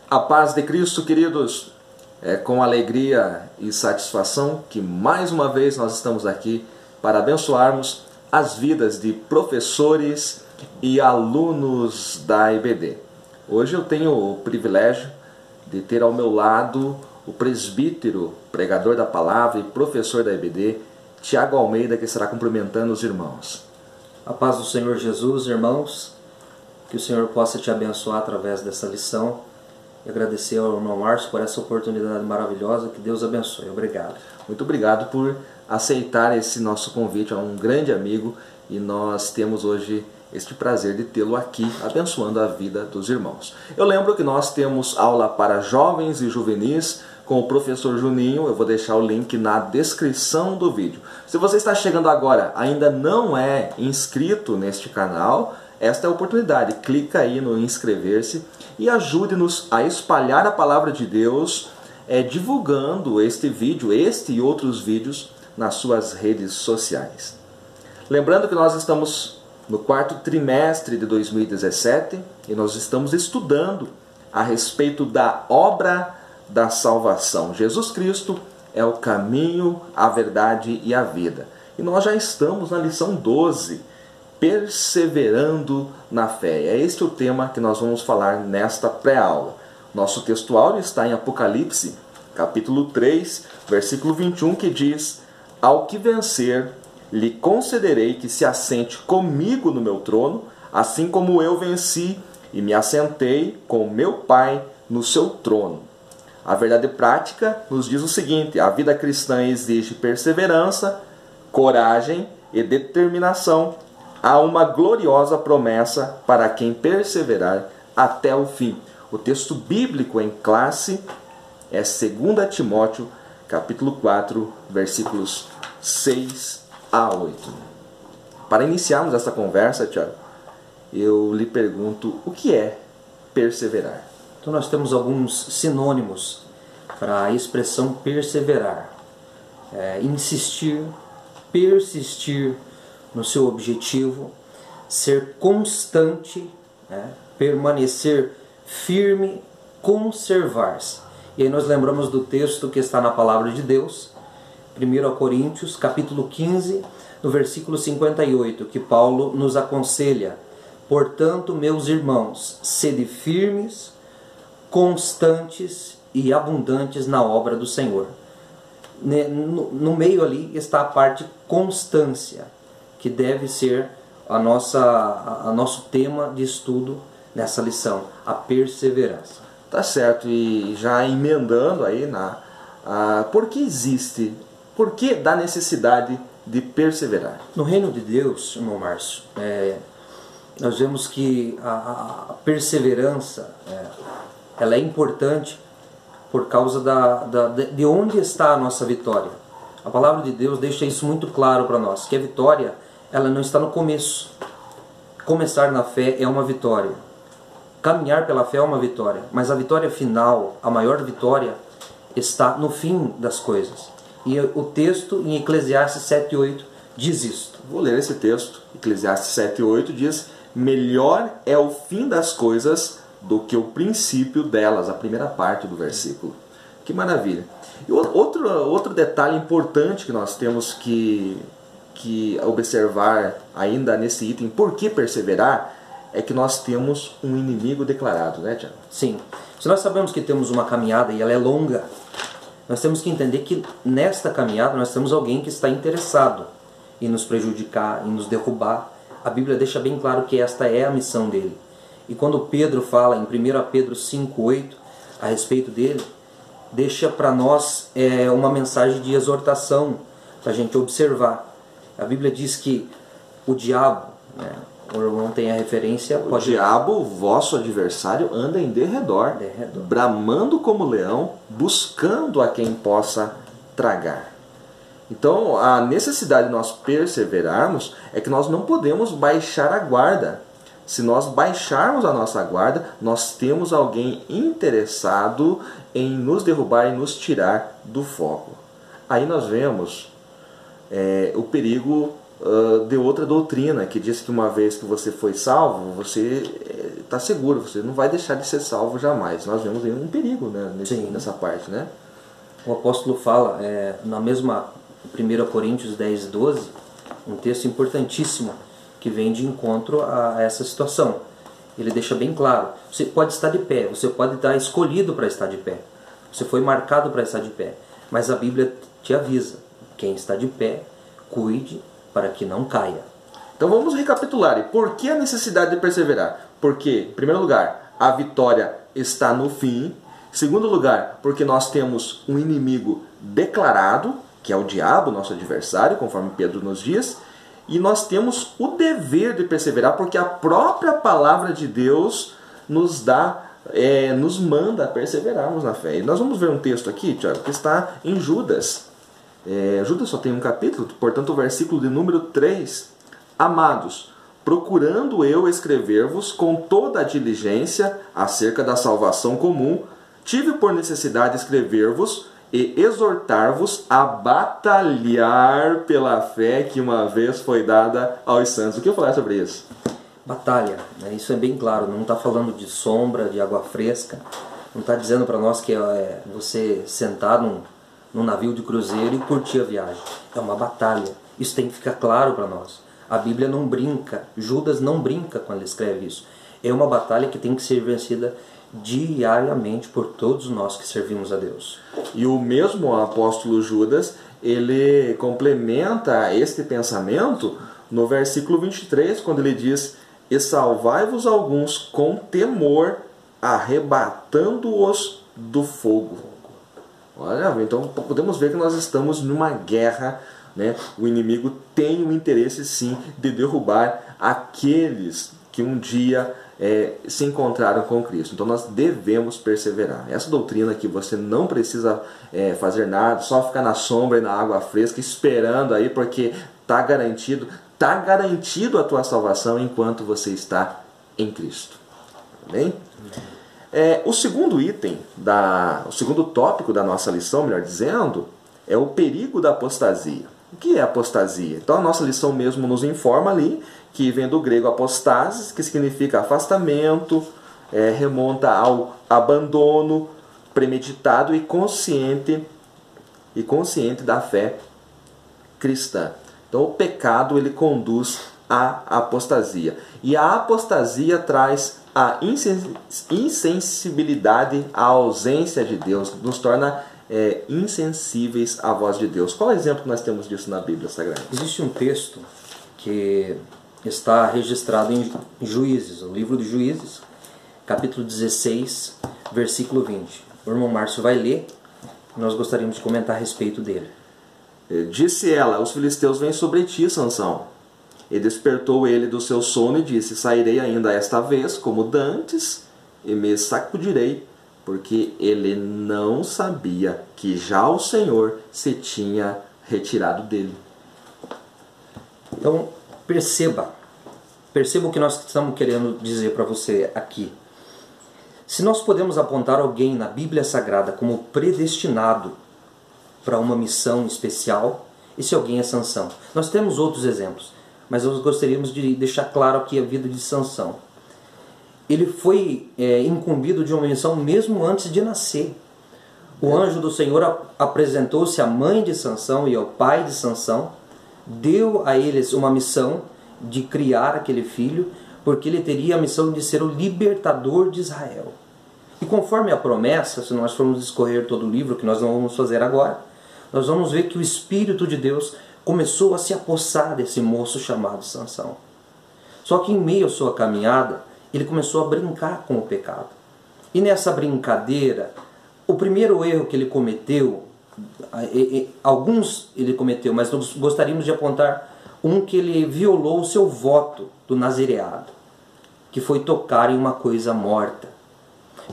A paz de Cristo, queridos, é com alegria e satisfação que mais uma vez nós estamos aqui para abençoarmos as vidas de professores e alunos da IBD. Hoje eu tenho o privilégio de ter ao meu lado o presbítero, pregador da palavra e professor da IBD, Tiago Almeida, que estará cumprimentando os irmãos. A paz do Senhor Jesus, irmãos, que o Senhor possa te abençoar através dessa lição. E agradecer ao irmão Márcio por essa oportunidade maravilhosa. Que Deus abençoe. Obrigado. Muito obrigado por aceitar esse nosso convite. É um grande amigo e nós temos hoje este prazer de tê-lo aqui, abençoando a vida dos irmãos. Eu lembro que nós temos aula para jovens e juvenis com o professor Juninho. Eu vou deixar o link na descrição do vídeo. Se você está chegando agora, ainda não é inscrito neste canal, esta é a oportunidade. Clica aí no inscrever-se e ajude-nos a espalhar a palavra de Deus, divulgando este vídeo, este e outros vídeos nas suas redes sociais. Lembrando que nós estamos no quarto trimestre de 2017 e nós estamos estudando a respeito da obra da salvação. Jesus Cristo é o caminho, a verdade e a vida. E nós já estamos na lição 12, perseverando na fé. É este o tema que nós vamos falar nesta pré-aula. Nosso textuário está em Apocalipse, capítulo 3, versículo 21, que diz: Ao que vencer, lhe concederei que se assente comigo no meu trono, assim como eu venci e me assentei com meu Pai no seu trono. A verdade prática nos diz o seguinte: a vida cristã exige perseverança, coragem e determinação. Há uma gloriosa promessa para quem perseverar até o fim. O texto bíblico em classe é 2 Timóteo, capítulo 4, versículos 6 a 8. Para iniciarmos essa conversa, Tiago, eu lhe pergunto, o que é perseverar? Então nós temos alguns sinônimos para a expressão perseverar. Insistir, persistir no seu objetivo, ser constante, permanecer firme, conservar-se. E aí nós lembramos do texto que está na palavra de Deus, 1 Coríntios, capítulo 15, no versículo 58, que Paulo nos aconselha: portanto, meus irmãos, sede firmes, constantes e abundantes na obra do Senhor. No meio ali está a parte constância, que deve ser a nosso tema de estudo nessa lição, a perseverança. Tá certo, e já emendando aí por que da necessidade de perseverar? No reino de Deus, irmão Márcio, nós vemos que a perseverança ela é importante por causa de onde está a nossa vitória. A palavra de Deus deixa isso muito claro para nós, que a vitória ela não está no começo. Começar na fé é uma vitória. Caminhar pela fé é uma vitória. Mas a vitória final, a maior vitória, está no fim das coisas. E o texto em Eclesiastes 7:8 diz isto. Vou ler esse texto. Eclesiastes 7:8 diz: melhor é o fim das coisas do que o princípio delas. A primeira parte do versículo. Que maravilha. E outro detalhe importante que nós temos que observar ainda nesse item, por que perseverar, é que nós temos um inimigo declarado, né, Tiago? Sim. Se nós sabemos que temos uma caminhada e ela é longa, nós temos que entender que nesta caminhada nós temos alguém que está interessado em nos prejudicar, em nos derrubar. A Bíblia deixa bem claro que esta é a missão dele. E quando Pedro fala em 1 Pedro 5:8 a respeito dele, deixa para nós uma mensagem de exortação para a gente observar. A Bíblia diz que o diabo, o irmão tem a referência... O diabo, vosso adversário, anda em derredor, bramando como leão, buscando a quem possa tragar. Então, a necessidade de nós perseverarmos é que nós não podemos baixar a guarda. Se nós baixarmos a nossa guarda, nós temos alguém interessado em nos derrubar e nos tirar do foco. Aí nós vemos o perigo de outra doutrina, que diz que uma vez que você foi salvo, você está seguro, você não vai deixar de ser salvo jamais. Nós vemos aí um perigo, né, nessa parte, né? O apóstolo fala, na mesma 1 Coríntios 10, 12, um texto importantíssimo que vem de encontro a essa situação. Ele deixa bem claro, você pode estar de pé, você pode estar escolhido para estar de pé, você foi marcado para estar de pé, mas a Bíblia te avisa, quem está de pé, cuide para que não caia. Então vamos recapitular. E por que a necessidade de perseverar? Porque, em primeiro lugar, a vitória está no fim. Em segundo lugar, porque nós temos um inimigo declarado, que é o diabo, nosso adversário, conforme Pedro nos diz. E nós temos o dever de perseverar, porque a própria palavra de Deus nos nos manda a perseverarmos na fé. E nós vamos ver um texto aqui, Tiago, que está em Judas. Judas só tem um capítulo, portanto o versículo de número 3. Amados, procurando eu escrever-vos com toda a diligência acerca da salvação comum, tive por necessidade escrever-vos e exortar-vos a batalhar pela fé que uma vez foi dada aos santos. O que eu falar sobre isso? Batalha, né? Isso é bem claro, não está falando de sombra, de água fresca, não está dizendo para nós que é você sentar num navio de cruzeiro e curtir a viagem. É uma batalha, isso tem que ficar claro para nós. A Bíblia não brinca, Judas não brinca quando ele escreve isso. É uma batalha que tem que ser vencida diariamente por todos nós que servimos a Deus. E o mesmo apóstolo Judas, ele complementa este pensamento no versículo 23, quando ele diz: e salvai-vos alguns com temor, arrebatando-os do fogo. Olha, então podemos ver que nós estamos numa guerra, né? O inimigo tem o interesse sim de derrubar aqueles que um dia se encontraram com Cristo. Então nós devemos perseverar. Essa doutrina que você não precisa fazer nada, só ficar na sombra e na água fresca esperando aí, porque está garantido a tua salvação enquanto você está em Cristo. Amém? O segundo item, o segundo tópico da nossa lição, melhor dizendo, é o perigo da apostasia. O que é apostasia? Então a nossa lição mesmo nos informa ali que vem do grego apostasis, que significa afastamento, remonta ao abandono premeditado e consciente da fé cristã. Então o pecado ele conduz à apostasia. E a apostasia traz a insensibilidade à ausência de Deus, nos torna insensíveis à voz de Deus. Qual é o exemplo que nós temos disso na Bíblia Sagrada? Existe um texto que está registrado em Juízes, o livro de Juízes, capítulo 16, versículo 20. O irmão Márcio vai ler, nós gostaríamos de comentar a respeito dele. Disse ela: os filisteus vêm sobre ti, Sansão. E despertou ele do seu sono e disse: sairei ainda esta vez, como dantes, e me sacudirei, porque ele não sabia que já o Senhor se tinha retirado dele. Então, perceba o que nós estamos querendo dizer para você aqui. Se nós podemos apontar alguém na Bíblia Sagrada como predestinado para uma missão especial, esse alguém é Sansão. Nós temos outros exemplos, mas nós gostaríamos de deixar claro aqui a vida de Sansão. Ele foi incumbido de uma missão mesmo antes de nascer. O anjo do Senhor apresentou-se à mãe de Sansão e ao pai de Sansão, deu a eles uma missão de criar aquele filho, porque ele teria a missão de ser o libertador de Israel. E conforme a promessa, se nós formos discorrer todo o livro, que nós não vamos fazer agora, nós vamos ver que o Espírito de Deus começou a se apossar desse moço chamado Sansão. Só que em meio à sua caminhada, ele começou a brincar com o pecado. E nessa brincadeira, o primeiro erro que ele cometeu, alguns ele cometeu, mas nós gostaríamos de apontar um que ele violou o seu voto do nazireado, que foi tocar em uma coisa morta.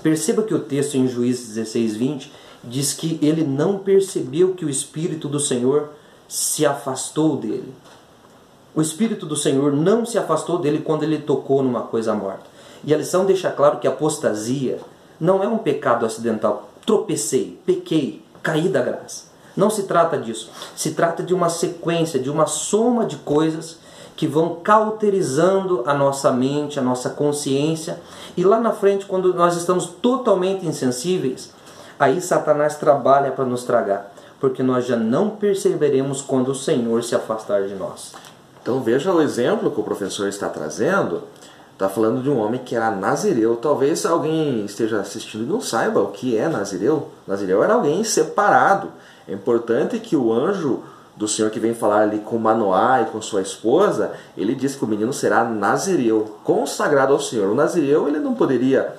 Perceba que o texto em Juízes 16, 20 diz que ele não percebeu que o Espírito do Senhor se afastou dele. O Espírito do Senhor não se afastou dele quando ele tocou numa coisa morta. E a lição deixa claro que a apostasia não é um pecado acidental. Tropecei, pequei, caí da graça. Não se trata disso. Se trata de uma sequência, de uma soma de coisas que vão cauterizando a nossa mente, a nossa consciência, e lá na frente, quando nós estamos totalmente insensíveis, aí Satanás trabalha para nos tragar, porque nós já não perceberemos quando o Senhor se afastar de nós. Então veja o exemplo que o professor está trazendo. Está falando de um homem que era nazireu. Talvez alguém esteja assistindo e não saiba o que é nazireu. Nazireu era alguém separado. É importante que o anjo do Senhor que vem falar ali com Manoá e com sua esposa, ele diz que o menino será nazireu, consagrado ao Senhor. O nazireu ele não poderia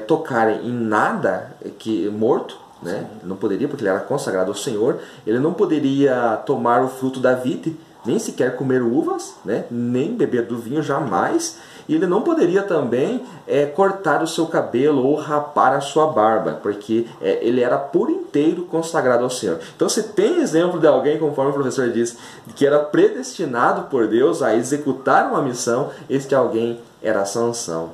tocar em nada que morto, né? Não poderia, porque ele era consagrado ao Senhor. Ele não poderia tomar o fruto da vide, nem sequer comer uvas, né? Nem beber do vinho, jamais. E ele não poderia também cortar o seu cabelo ou rapar a sua barba, porque ele era por inteiro consagrado ao Senhor. Então, se tem exemplo de alguém, conforme o professor disse, que era predestinado por Deus a executar uma missão, este alguém era Sansão.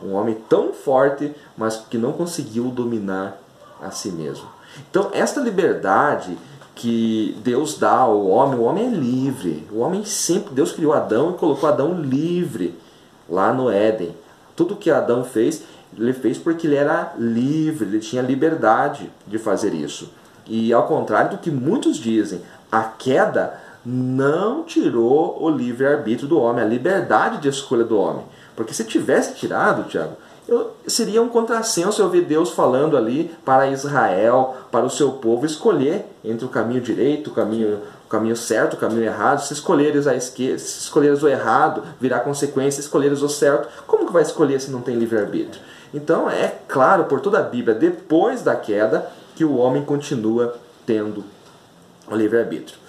Um homem tão forte, mas que não conseguiu dominar a si mesmo. Então, esta liberdade que Deus dá ao homem, o homem é livre. O homem sempre, Deus criou Adão e colocou Adão livre lá no Éden. Tudo que Adão fez, ele fez porque ele era livre, ele tinha liberdade de fazer isso. E ao contrário do que muitos dizem, a queda não tirou o livre-arbítrio do homem, a liberdade de escolha do homem. Porque se tivesse tirado, Tiago, seria um contrassenso eu ver Deus falando ali para Israel, para o seu povo, escolher entre o caminho direito, o caminho certo, o caminho errado. Se escolheres a esquerda, se escolheres o errado, virá consequência. Se escolheres o certo, como que vai escolher se não tem livre-arbítrio? Então é claro por toda a Bíblia, depois da queda, que o homem continua tendo o livre-arbítrio.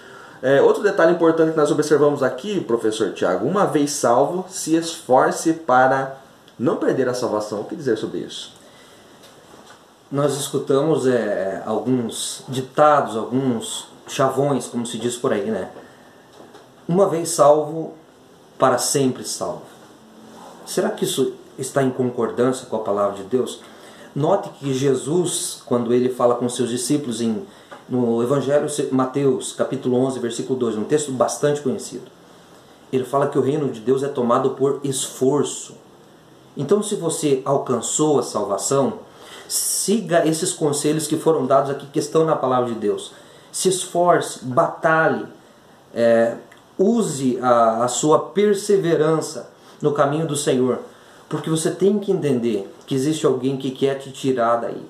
Outro detalhe importante que nós observamos aqui, professor Tiago: uma vez salvo, se esforce para não perder a salvação. O que dizer sobre isso? Nós escutamos alguns ditados, alguns chavões, como se diz por aí, né? Uma vez salvo, para sempre salvo. Será que isso está em concordância com a palavra de Deus? Note que Jesus, quando ele fala com seus discípulos no Evangelho de Mateus, capítulo 11, versículo 2, um texto bastante conhecido, ele fala que o reino de Deus é tomado por esforço. Então, se você alcançou a salvação, siga esses conselhos que foram dados aqui, que estão na palavra de Deus. Se esforce, batalhe, use a sua perseverança no caminho do Senhor, porque você tem que entender que existe alguém que quer te tirar daí.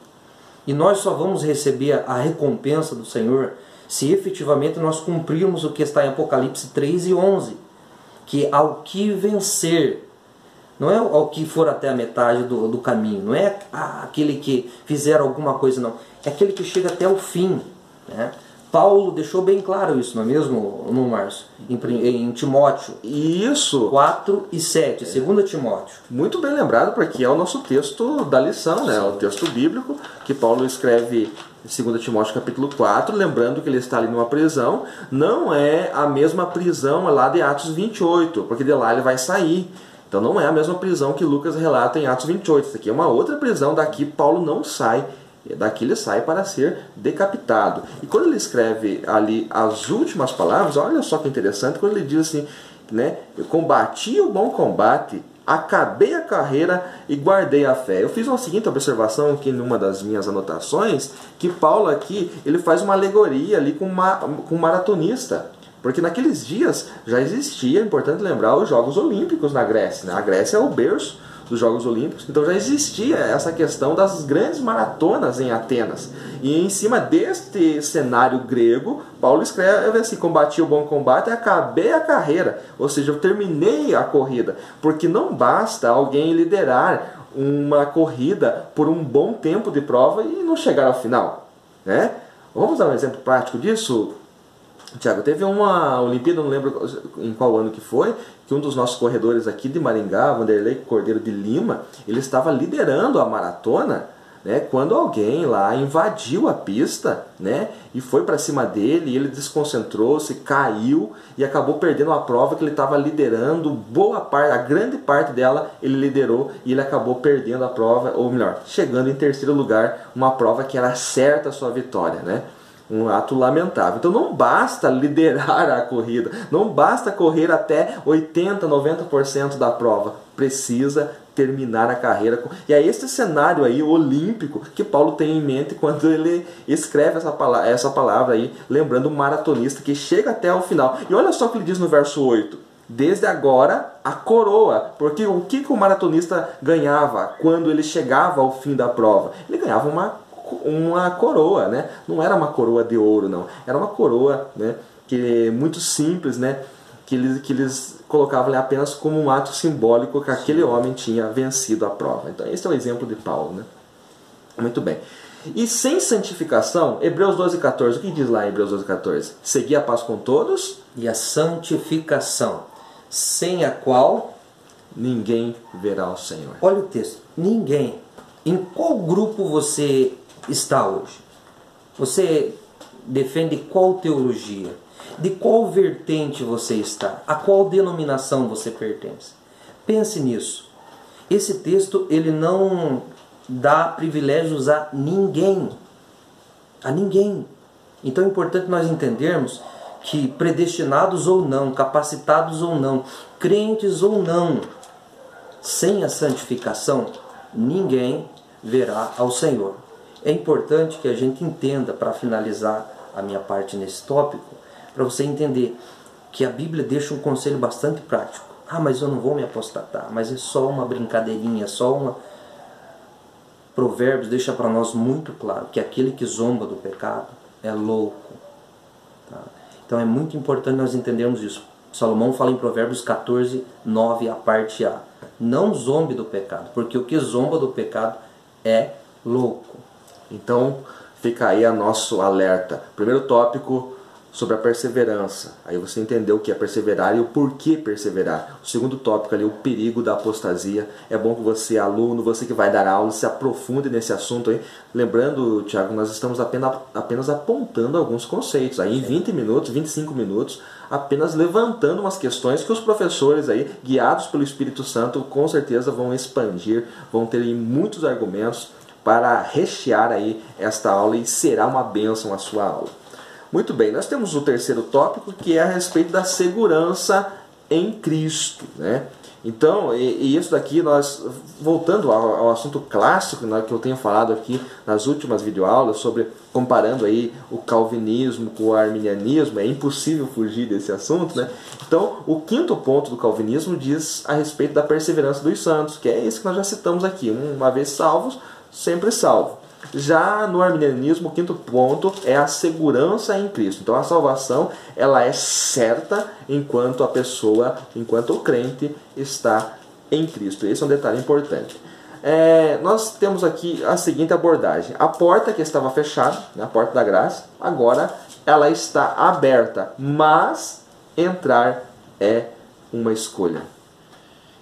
E nós só vamos receber a recompensa do Senhor se efetivamente nós cumprirmos o que está em Apocalipse 3 e 11, que ao que vencer, não é ao que for até a metade do caminho, não é aquele que fizer alguma coisa, não, é aquele que chega até o fim, né? Paulo deixou bem claro isso, não é mesmo, no Márcio? Em Timóteo. Isso. 4 e 7, 2 Timóteo. Muito bem lembrado, porque é o nosso texto da lição, né? O texto bíblico que Paulo escreve em 2 Timóteo capítulo 4, lembrando que ele está ali numa prisão. Não é a mesma prisão lá de Atos 28, porque de lá ele vai sair. Então não é a mesma prisão que Lucas relata em Atos 28. Isso aqui é uma outra prisão, daqui Paulo não sai. Daqui ele sai para ser decapitado. E quando ele escreve ali as últimas palavras, olha só que interessante, quando ele diz assim, né, eu combati o bom combate, acabei a carreira e guardei a fé. Eu fiz uma seguinte observação aqui numa das minhas anotações, que Paulo aqui ele faz uma alegoria ali com um maratonista. Porque naqueles dias já existia, é importante lembrar, os Jogos Olímpicos na Grécia, né? A Grécia é o berço dos Jogos Olímpicos, então já existia essa questão das grandes maratonas em Atenas. E em cima deste cenário grego, Paulo escreve assim, combati o bom combate e acabei a carreira, ou seja, eu terminei a corrida, porque não basta alguém liderar uma corrida por um bom tempo de prova e não chegar ao final, né? Vamos dar um exemplo prático disso? Tiago, teve uma Olimpíada, não lembro em qual ano que foi, que um dos nossos corredores aqui de Maringá, Vanderlei Cordeiro de Lima, ele estava liderando a maratona, né, quando alguém lá invadiu a pista, né, e foi para cima dele, e ele desconcentrou-se, caiu e acabou perdendo a prova que ele estava liderando, boa parte, a grande parte dela ele liderou e ele acabou perdendo a prova, ou melhor, chegando em terceiro lugar, uma prova que era certa a sua vitória, né? Um ato lamentável. Então não basta liderar a corrida, não basta correr até 80, 90% da prova. Precisa terminar a carreira. E é esse cenário aí olímpico que Paulo tem em mente quando ele escreve essa palavra aí, lembrando o maratonista que chega até o final. E olha só o que ele diz no verso 8. Desde agora a coroa, porque o que o maratonista ganhava quando ele chegava ao fim da prova? Ele ganhava uma coroa, né? Não era uma coroa de ouro, não. Era uma coroa, né, que muito simples, né, que eles colocavam ali apenas como um ato simbólico que aquele homem tinha vencido a prova. Então esse é o exemplo de Paulo, né? Muito bem. E sem santificação, Hebreus 12,14, o que diz lá em Hebreus 12,14? Seguir a paz com todos e a santificação, sem a qual ninguém verá o Senhor. Olha o texto. Ninguém. Em qual grupo você está hoje? Você defende qual teologia? De qual vertente você está? A qual denominação você pertence? Pense nisso. Esse texto ele não dá privilégios a ninguém. A ninguém. Então é importante nós entendermos que predestinados ou não, capacitados ou não, crentes ou não, sem a santificação, ninguém verá ao Senhor. É importante que a gente entenda, para finalizar a minha parte nesse tópico, para você entender que a Bíblia deixa um conselho bastante prático. Ah, mas eu não vou me apostatar, mas é só uma brincadeirinha, só uma... Provérbios deixa para nós muito claro que aquele que zomba do pecado é louco. Tá? Então é muito importante nós entendermos isso. Salomão fala em Provérbios 14, 9, a parte A. Não zombe do pecado, porque o que zomba do pecado é louco. Então fica aí a nosso alerta. Primeiro tópico, sobre a perseverança. Aí você entendeu o que é perseverar e o porquê perseverar. O segundo tópico ali, o perigo da apostasia. É bom que você, aluno, você que vai dar aula, se aprofunde nesse assunto aí. Lembrando, Tiago, nós estamos apenas apontando alguns conceitos. Aí em 20 minutos, 25 minutos, apenas levantando umas questões que os professores aí, guiados pelo Espírito Santo, com certeza vão expandir, vão ter muitos argumentos para rechear aí esta aula e será uma bênção a sua aula. Muito bem, nós temos o terceiro tópico, que é a respeito da segurança em Cristo, né? Então, e isso daqui, nós, voltando ao assunto clássico, né, que eu tenho falado aqui nas últimas videoaulas, sobre comparando aí o calvinismo com o arminianismo, é impossível fugir desse assunto, né? Então, o quinto ponto do calvinismo diz a respeito da perseverança dos santos, que é isso que nós já citamos aqui, uma vez salvos, sempre salvo. Já no arminianismo, o quinto ponto é a segurança em Cristo. Então a salvação, ela é certa enquanto a pessoa, enquanto o crente está em Cristo. Esse é um detalhe importante. Nós temos aqui a seguinte abordagem. A porta que estava fechada, a porta da graça, agora ela está aberta, mas entrar é uma escolha.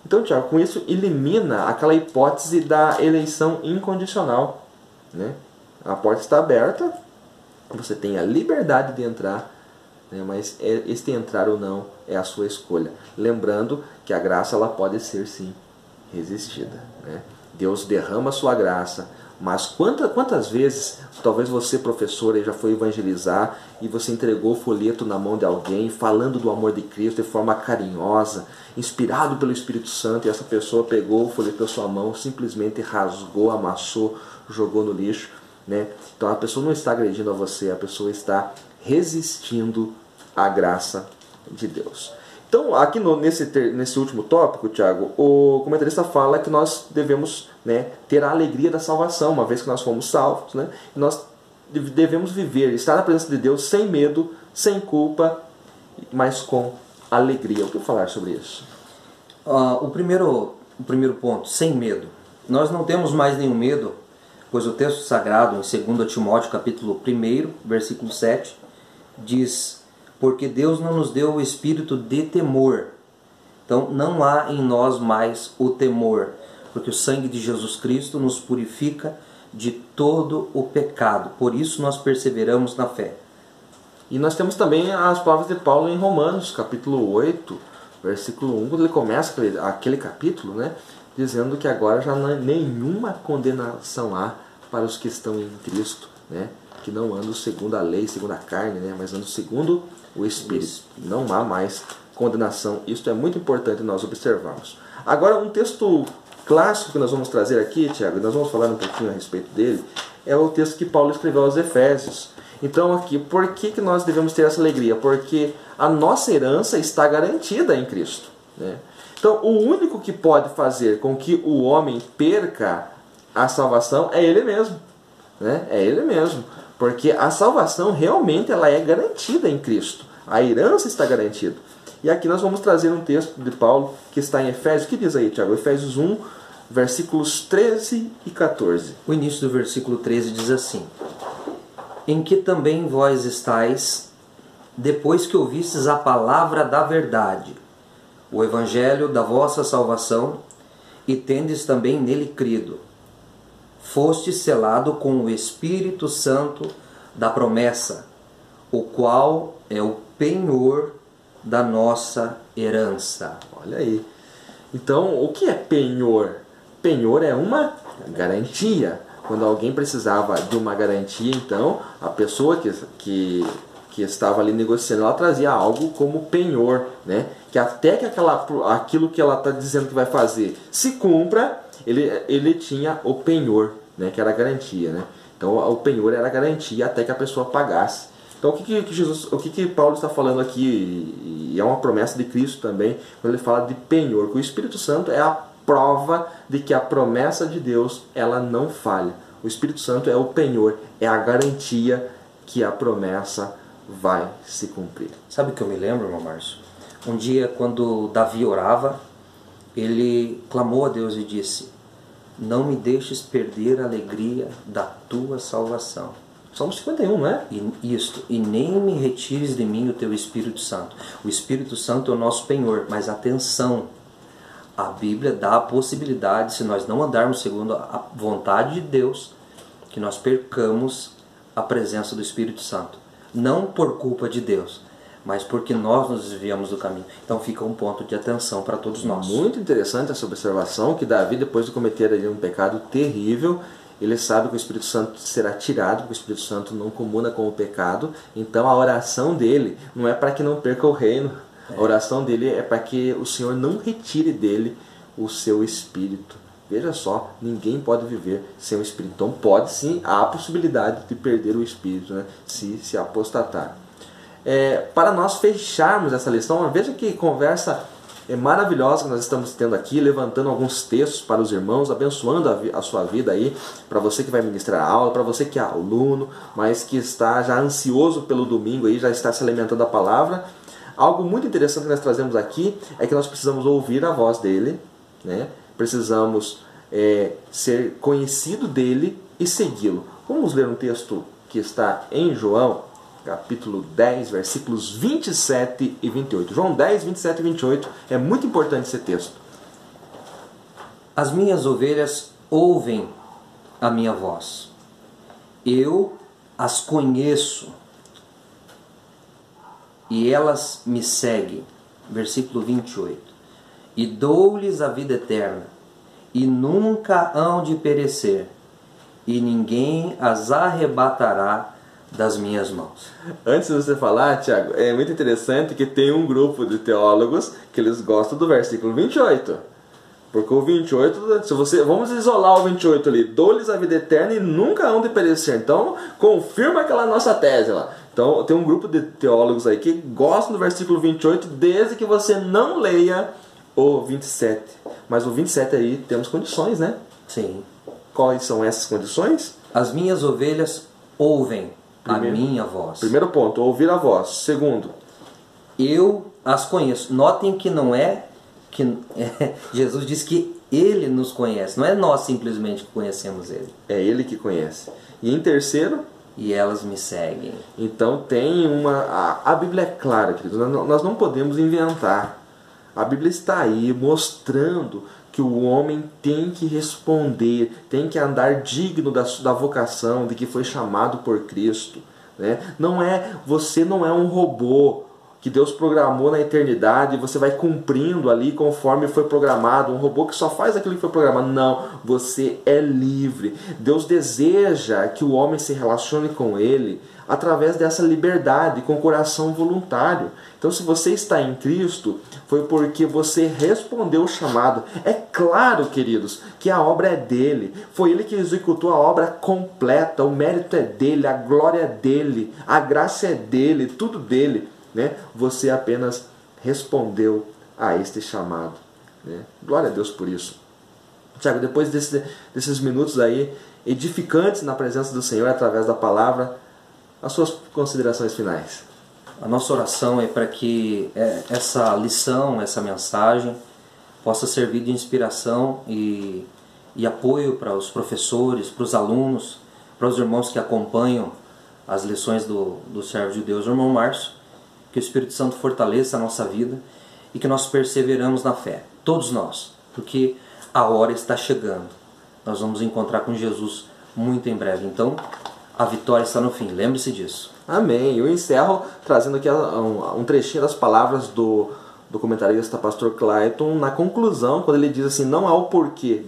Então, Tiago, com isso elimina aquela hipótese da eleição incondicional. Né? A porta está aberta, você tem a liberdade de entrar, né? Mas este entrar ou não é a sua escolha. Lembrando que a graça ela pode ser sim resistida, né? Deus derrama a sua graça, mas quantas vezes, talvez você, professor, já foi evangelizar e você entregou o folheto na mão de alguém, falando do amor de Cristo de forma carinhosa, inspirado pelo Espírito Santo, e essa pessoa pegou o folheto da sua mão, simplesmente rasgou, amassou, jogou no lixo, né? Então a pessoa não está agredindo a você, a pessoa está resistindo à graça de Deus. Então aqui nesse último tópico, Tiago, o comentarista fala que nós devemos, né, ter a alegria da salvação, uma vez que nós fomos salvos, né? E nós devemos viver, estar na presença de Deus sem medo, sem culpa, mas com alegria. O que falar sobre isso? O primeiro ponto, sem medo. Nós não temos mais nenhum medo, pois o texto sagrado, em 2 Timóteo capítulo 1, versículo 7, diz: porque Deus não nos deu o espírito de temor. Então não há em nós mais o temor, porque o sangue de Jesus Cristo nos purifica de todo o pecado. Por isso nós perseveramos na fé. E nós temos também as palavras de Paulo em Romanos, capítulo 8, versículo 1, quando ele começa aquele capítulo, né, dizendo que agora já não há nenhuma condenação há para os que estão em Cristo, né? que não andam segundo a lei, segundo a carne, né? Mas andam segundo o Espírito. Não há mais condenação. Isso é muito importante nós observarmos. Agora, um texto clássico que nós vamos trazer aqui, Tiago, e nós vamos falar um pouquinho a respeito dele, é o texto que Paulo escreveu aos Efésios. Então aqui, por que nós devemos ter essa alegria? Porque a nossa herança está garantida em Cristo, né? Então o único que pode fazer com que o homem perca a salvação é ele mesmo, né? É ele mesmo. Porque a salvação realmente ela é garantida em Cristo. A herança está garantida. E aqui nós vamos trazer um texto de Paulo que está em Efésios. O que diz aí, Tiago? Efésios 1, versículos 13 e 14. O início do versículo 13 diz assim: em que também vós estáis, depois que ouvistes a palavra da verdade, o evangelho da vossa salvação, e tendes também nele crido, foste selado com o Espírito Santo da promessa, o qual é o penhor da nossa herança. Olha aí. Então, o que é penhor? Penhor é uma garantia. Quando alguém precisava de uma garantia, então a pessoa que estava ali negociando, ela trazia algo como penhor, né? Que até que aquilo que ela está dizendo que vai fazer se cumpra, ele tinha o penhor, né? Que era a garantia, né? Então o penhor era a garantia até que a pessoa pagasse. Então o que Paulo está falando aqui, e é uma promessa de Cristo também, quando ele fala de penhor, que o Espírito Santo é a prova de que a promessa de Deus ela não falha. O Espírito Santo é o penhor, é a garantia que a promessa vai se cumprir. Sabe o que eu me lembro, irmão Márcio? Um dia, quando Davi orava, ele clamou a Deus e disse: não me deixes perder a alegria da tua salvação. Salmo 51, não é? E nem me retires de mim o teu Espírito Santo. O Espírito Santo é o nosso penhor, mas atenção, a Bíblia dá a possibilidade, se nós não andarmos segundo a vontade de Deus, que nós percamos a presença do Espírito Santo. Não por culpa de Deus, mas porque nós nos desviamos do caminho. Então fica um ponto de atenção para todos nós. Muito interessante essa observação, que Davi, depois de cometer ali um pecado terrível, ele sabe que o Espírito Santo será tirado, porque o Espírito Santo não comuna com o pecado. Então a oração dele não é para que não perca o reino. A oração dele é para que o Senhor não retire dele o seu Espírito. Veja só, ninguém pode viver sem o Espírito. Então pode sim, há a possibilidade de perder o Espírito, né? se apostatar. Para nós fecharmos essa lição, veja que conversa maravilhosa que nós estamos tendo aqui, levantando alguns textos para os irmãos, abençoando a sua vida aí, para você que vai ministrar a aula, para você que é aluno, mas que está já ansioso pelo domingo aí, já está se alimentando da palavra. Algo muito interessante que nós trazemos aqui é que nós precisamos ouvir a voz dele, né? Precisamos ser conhecido dele e segui-lo. Vamos ler um texto que está em João, capítulo 10, versículos 27 e 28. João 10, 27 e 28, é muito importante esse texto. As minhas ovelhas ouvem a minha voz. Eu as conheço e elas me seguem. Versículo 28. E dou-lhes a vida eterna, e nunca hão de perecer, e ninguém as arrebatará das minhas mãos. Antes de você falar, Tiago, é muito interessante que tem um grupo de teólogos que eles gostam do versículo 28. Porque o 28, vamos isolar o 28 ali, dou-lhes a vida eterna e nunca hão de perecer. Então, confirma aquela nossa tese lá. Então, tem um grupo de teólogos aí que gostam do versículo 28, desde que você não leia o 27. Mas o 27 aí temos condições, né? Sim. Quais são essas condições? As minhas ovelhas ouvem a minha voz. Primeiro ponto, ouvir a voz. Segundo, eu as conheço. Notem que não é que Jesus diz que ele nos conhece, não é nós simplesmente que conhecemos ele. É ele que conhece. E em terceiro, e elas me seguem. Então tem a Bíblia é clara, queridos, nós não podemos inventar. A Bíblia está aí mostrando que o homem tem que responder, tem que andar digno da vocação, de que foi chamado por Cristo, né? Você não é um robô. que Deus programou na eternidade, você vai cumprindo ali conforme foi programado, um robô que só faz aquilo que foi programado. Não, você é livre. Deus deseja que o homem se relacione com Ele através dessa liberdade, com o coração voluntário. Então, se você está em Cristo, foi porque você respondeu o chamado. É claro, queridos, que a obra é dele. Foi ele que executou a obra completa. O mérito é dele, a glória é dele, a graça é dele, tudo dele. Né? Você apenas respondeu a este chamado. Né? Glória a Deus por isso. Tiago, depois desses minutos aí, edificantes na presença do Senhor através da palavra, as suas considerações finais. A nossa oração é para que essa lição, essa mensagem, possa servir de inspiração e apoio para os professores, para os alunos, para os irmãos que acompanham as lições do servo de Deus, o irmão Márcio. Que o Espírito Santo fortaleça a nossa vida e que nós perseveramos na fé, todos nós, porque a hora está chegando. Nós vamos encontrar com Jesus muito em breve. Então, a vitória está no fim, lembre-se disso. Amém. Eu encerro trazendo aqui um trechinho das palavras do comentarista pastor Clayton na conclusão, quando ele diz assim: não há o porquê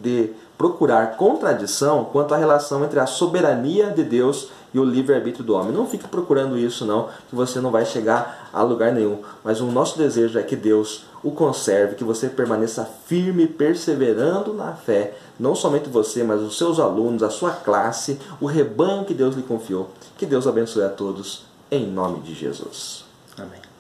de procurar contradição quanto à relação entre a soberania de Deus e o livre-arbítrio do homem. Não fique procurando isso não, que você não vai chegar a lugar nenhum. Mas o nosso desejo é que Deus o conserve, que você permaneça firme, perseverando na fé. Não somente você, mas os seus alunos, a sua classe, o rebanho que Deus lhe confiou. Que Deus abençoe a todos, em nome de Jesus. Amém.